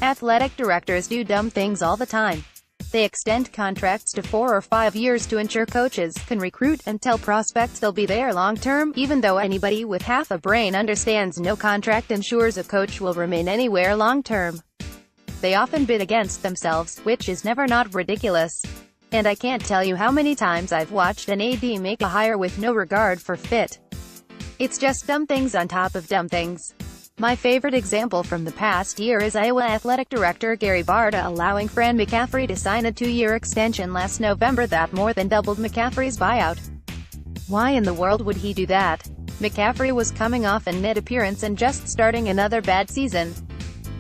Athletic directors do dumb things all the time. They extend contracts to 4 or 5 years to ensure coaches can recruit and tell prospects they'll be there long-term, even though anybody with half a brain understands no contract ensures a coach will remain anywhere long-term. They often bid against themselves, which is never not ridiculous. And I can't tell you how many times I've watched an AD make a hire with no regard for fit. It's just dumb things on top of dumb things. My favorite example from the past year is Iowa Athletic Director Gary Barta allowing Fran McCaffrey to sign a 2-year extension last November that more than doubled McCaffrey's buyout. Why in the world would he do that? McCaffrey was coming off an mid-appearance and just starting another bad season.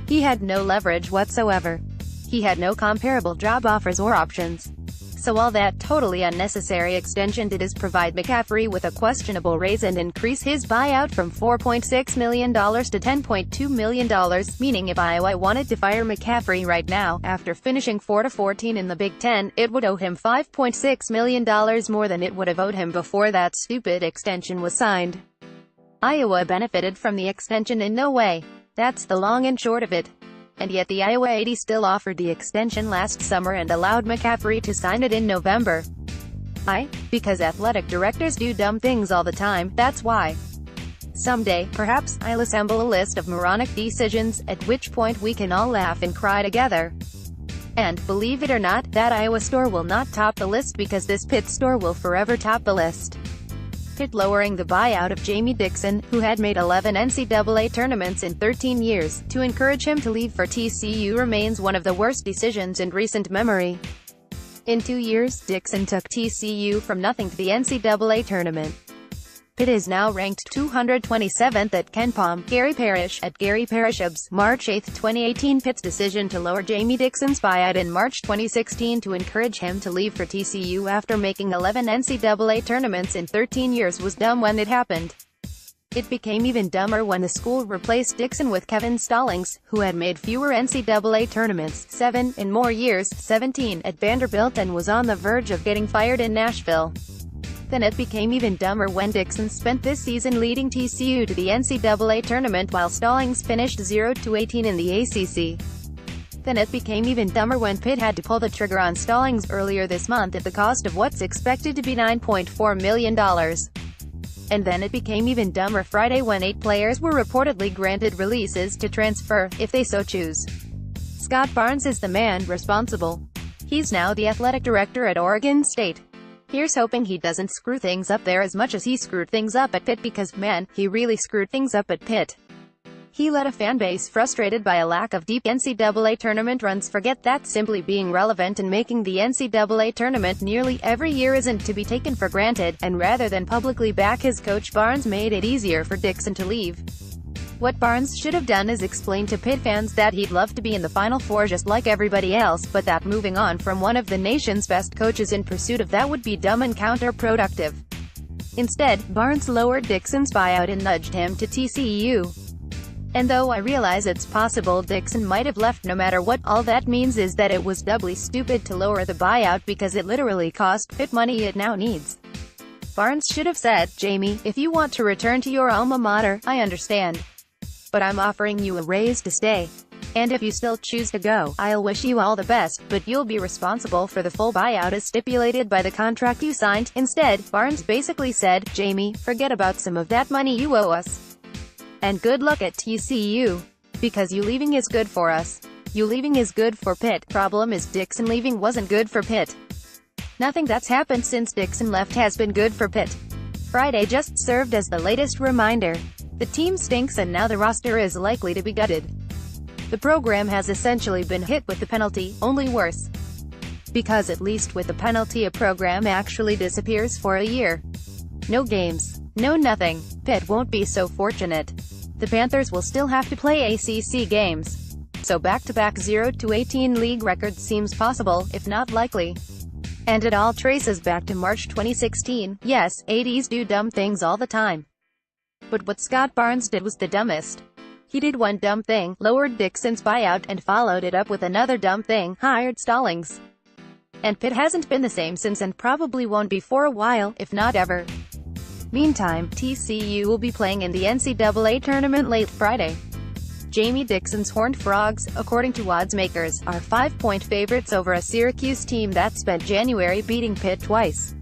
He had no leverage whatsoever. He had no comparable job offers or options. So all that totally unnecessary extension did is provide McCaffrey with a questionable raise and increase his buyout from $4.6 million to $10.2 million, meaning if Iowa wanted to fire McCaffrey right now, after finishing 4-14 in the Big Ten, it would owe him $5.6 million more than it would have owed him before that stupid extension was signed. Iowa benefited from the extension in no way. That's the long and short of it. And yet the Iowa AD still offered the extension last summer and allowed McCaffrey to sign it in November. Why? Because athletic directors do dumb things all the time, that's why. Someday, perhaps, I'll assemble a list of moronic decisions, at which point we can all laugh and cry together. And, believe it or not, that Iowa store will not top the list because this Pitt store will forever top the list. Pitt lowering the buyout of Jamie Dixon, who had made 11 NCAA tournaments in 13 years, to encourage him to leave for TCU remains one of the worst decisions in recent memory. In 2 years, Dixon took TCU from nothing to the NCAA tournament. Pitt is now ranked 227th at KenPom. Gary Parrish, at Gary Parrishubs, March 8, 2018. Pitt's decision to lower Jamie Dixon's buyout in March 2016 to encourage him to leave for TCU after making 11 NCAA tournaments in 13 years was dumb when it happened. It became even dumber when the school replaced Dixon with Kevin Stallings, who had made fewer NCAA tournaments, 7, in more years, 17, at Vanderbilt and was on the verge of getting fired in Nashville. Then it became even dumber when Dixon spent this season leading TCU to the NCAA tournament while Stallings finished 0-18 in the ACC. Then it became even dumber when Pitt had to pull the trigger on Stallings earlier this month at the cost of what's expected to be $9.4 million. And then it became even dumber Friday when 8 players were reportedly granted releases to transfer, if they so choose. Scott Barnes is the man responsible. He's now the athletic director at Oregon State. Here's hoping he doesn't screw things up there as much as he screwed things up at Pitt, because, man, he really screwed things up at Pitt. He let a fan base frustrated by a lack of deep NCAA tournament runs forget that simply being relevant and making the NCAA tournament nearly every year isn't to be taken for granted, and rather than publicly back his coach, Barnes made it easier for Dixon to leave. What Barnes should have done is explain to Pitt fans that he'd love to be in the Final Four just like everybody else, but that moving on from one of the nation's best coaches in pursuit of that would be dumb and counterproductive. Instead, Barnes lowered Dixon's buyout and nudged him to TCU. And though I realize it's possible Dixon might have left no matter what, all that means is that it was doubly stupid to lower the buyout because it literally cost Pitt money it now needs. Barnes should have said, "Jamie, if you want to return to your alma mater, I understand. But I'm offering you a raise to stay. And if you still choose to go, I'll wish you all the best, but you'll be responsible for the full buyout as stipulated by the contract you signed." Instead, Barnes basically said, "Jamie, forget about some of that money you owe us. And good luck at TCU. Because you leaving is good for us. You leaving is good for Pitt." Problem is Dixon leaving wasn't good for Pitt. Nothing that's happened since Dixon left has been good for Pitt. Friday just served as the latest reminder. The team stinks and now the roster is likely to be gutted. The program has essentially been hit with the penalty, only worse. Because at least with the penalty a program actually disappears for a year. No games. No nothing. Pitt won't be so fortunate. The Panthers will still have to play ACC games. So back-to-back 0-18 league records seems possible, if not likely. And it all traces back to March 2016. Yes, ADs do dumb things all the time. But what Scott Barnes did was the dumbest. He did one dumb thing, lowered Dixon's buyout, and followed it up with another dumb thing, hired Stallings. And Pitt hasn't been the same since and probably won't be for a while, if not ever. Meantime, TCU will be playing in the NCAA tournament late Friday. Jamie Dixon's Horned Frogs, according to odds makers, are 5-point favorites over a Syracuse team that spent January beating Pitt twice.